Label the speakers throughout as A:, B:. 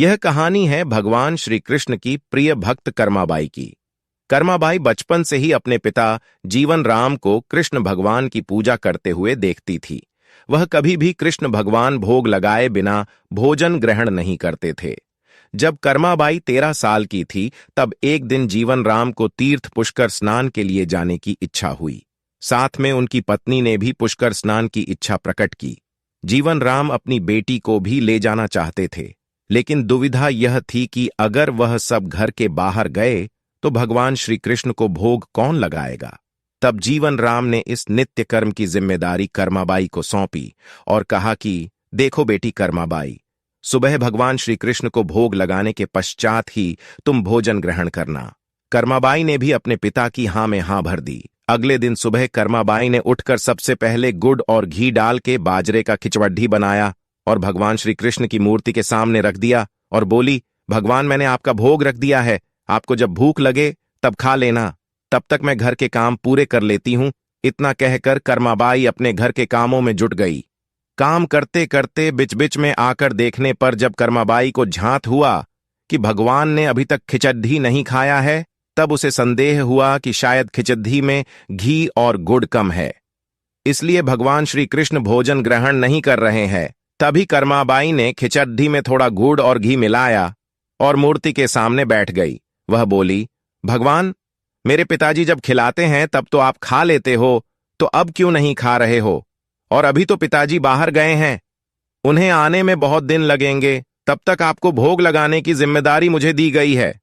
A: यह कहानी है भगवान श्री कृष्ण की प्रिय भक्त कर्माबाई की। कर्माबाई बचपन से ही अपने पिता जीवन राम को कृष्ण भगवान की पूजा करते हुए देखती थी। वह कभी भी कृष्ण भगवान भोग लगाए बिना भोजन ग्रहण नहीं करते थे। जब कर्माबाई 13 साल की थी, तब एक दिन जीवन राम को तीर्थ पुष्कर स्नान के लिए जाने की इच्छा हुई। साथ में उनकी पत्नी ने भी पुष्कर स्नान की इच्छा प्रकट की। जीवन राम अपनी बेटी को भी ले जाना चाहते थे, लेकिन दुविधा यह थी कि अगर वह सब घर के बाहर गए तो भगवान श्री कृष्ण को भोग कौन लगाएगा। तब जीवन राम ने इस नित्य कर्म की जिम्मेदारी कर्माबाई को सौंपी और कहा कि देखो बेटी कर्माबाई, सुबह भगवान श्री कृष्ण को भोग लगाने के पश्चात ही तुम भोजन ग्रहण करना। कर्माबाई ने भी अपने पिता की हां में हां भर दी। अगले दिन सुबह कर्माबाई ने उठकर सबसे पहले गुड़ और घी डाल के बाजरे का खिचवड्ढी बनाया और भगवान श्री कृष्ण की मूर्ति के सामने रख दिया और बोली, भगवान मैंने आपका भोग रख दिया है, आपको जब भूख लगे तब खा लेना, तब तक मैं घर के काम पूरे कर लेती हूं। इतना कहकर कर्माबाई अपने घर के कामों में जुट गई। काम करते करते बिच बिच में आकर देखने पर जब कर्माबाई को झांत हुआ कि भगवान ने अभी तक खिचड्ढी नहीं खाया है, तब उसे संदेह हुआ कि शायद खिचड्ढी में घी और गुड़ कम है, इसलिए भगवान श्री कृष्ण भोजन ग्रहण नहीं कर रहे हैं। तभी कर्माबाई ने खिचड्ढी में थोड़ा गुड़ और घी मिलाया और मूर्ति के सामने बैठ गई। वह बोली, भगवान मेरे पिताजी जब खिलाते हैं तब तो आप खा लेते हो, तो अब क्यों नहीं खा रहे हो? और अभी तो पिताजी बाहर गए हैं, उन्हें आने में बहुत दिन लगेंगे, तब तक आपको भोग लगाने की जिम्मेदारी मुझे दी गई है,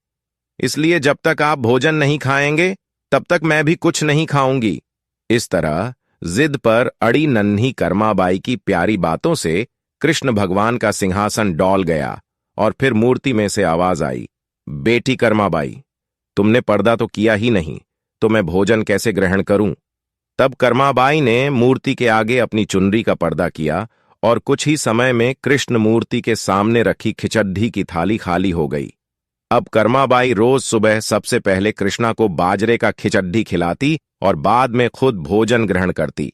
A: इसलिए जब तक आप भोजन नहीं खाएंगे तब तक मैं भी कुछ नहीं खाऊंगी। इस तरह जिद पर अड़ी नन्ही कर्माबाई की प्यारी बातों से कृष्ण भगवान का सिंहासन डौल गया और फिर मूर्ति में से आवाज आई, बेटी कर्माबाई, तुमने पर्दा तो किया ही नहीं, तो मैं भोजन कैसे ग्रहण करूं? तब कर्माबाई ने मूर्ति के आगे अपनी चुनरी का पर्दा किया और कुछ ही समय में कृष्ण मूर्ति के सामने रखी खिचड्ढी की थाली खाली हो गई। अब कर्माबाई रोज सुबह सबसे पहले कृष्णा को बाजरे का खिचड्ढी खिलाती और बाद में खुद भोजन ग्रहण करती।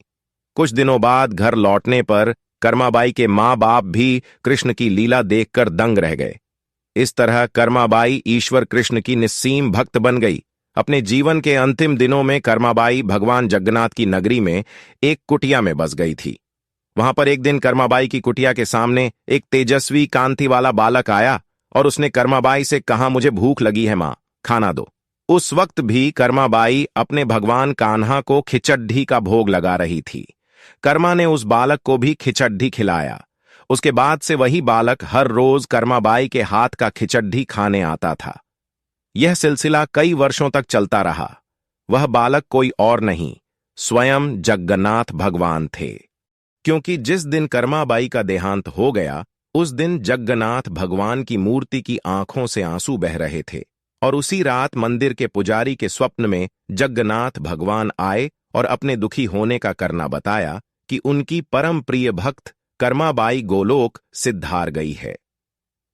A: कुछ दिनों बाद घर लौटने पर कर्माबाई के माँ बाप भी कृष्ण की लीला देखकर दंग रह गए। इस तरह कर्माबाई ईश्वर कृष्ण की निस्सीम भक्त बन गई। अपने जीवन के अंतिम दिनों में कर्माबाई भगवान जगन्नाथ की नगरी में एक कुटिया में बस गई थी। वहां पर एक दिन कर्माबाई की कुटिया के सामने एक तेजस्वी कांति वाला बालक आया और उसने कर्माबाई से कहा, मुझे भूख लगी है मां, खाना दो। उस वक्त भी कर्माबाई अपने भगवान कान्हा को खिचड्ढी का भोग लगा रही थी। कर्मा ने उस बालक को भी खिचड्ढी खिलाया। उसके बाद से वही बालक हर रोज कर्माबाई के हाथ का खिचड्ढी खाने आता था। यह सिलसिला कई वर्षों तक चलता रहा। वह बालक कोई और नहीं, स्वयं जगन्नाथ भगवान थे, क्योंकि जिस दिन कर्माबाई का देहांत हो गया उस दिन जगन्नाथ भगवान की मूर्ति की आंखों से आंसू बह रहे थे और उसी रात मंदिर के पुजारी के स्वप्न में जगन्नाथ भगवान आए और अपने दुखी होने का करना बताया कि उनकी परम प्रिय भक्त कर्माबाई गोलोक सिद्धार गई है।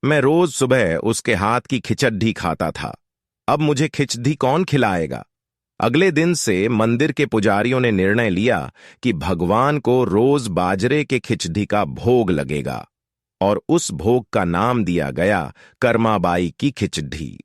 A: मैं रोज सुबह उसके हाथ की खिचड्ढी खाता था, अब मुझे खिचड़ी कौन खिलाएगा? अगले दिन से मंदिर के पुजारियों ने निर्णय लिया कि भगवान को रोज बाजरे के खिचड़ी का भोग लगेगा और उस भोग का नाम दिया गया कर्माबाई की खिचड़ी।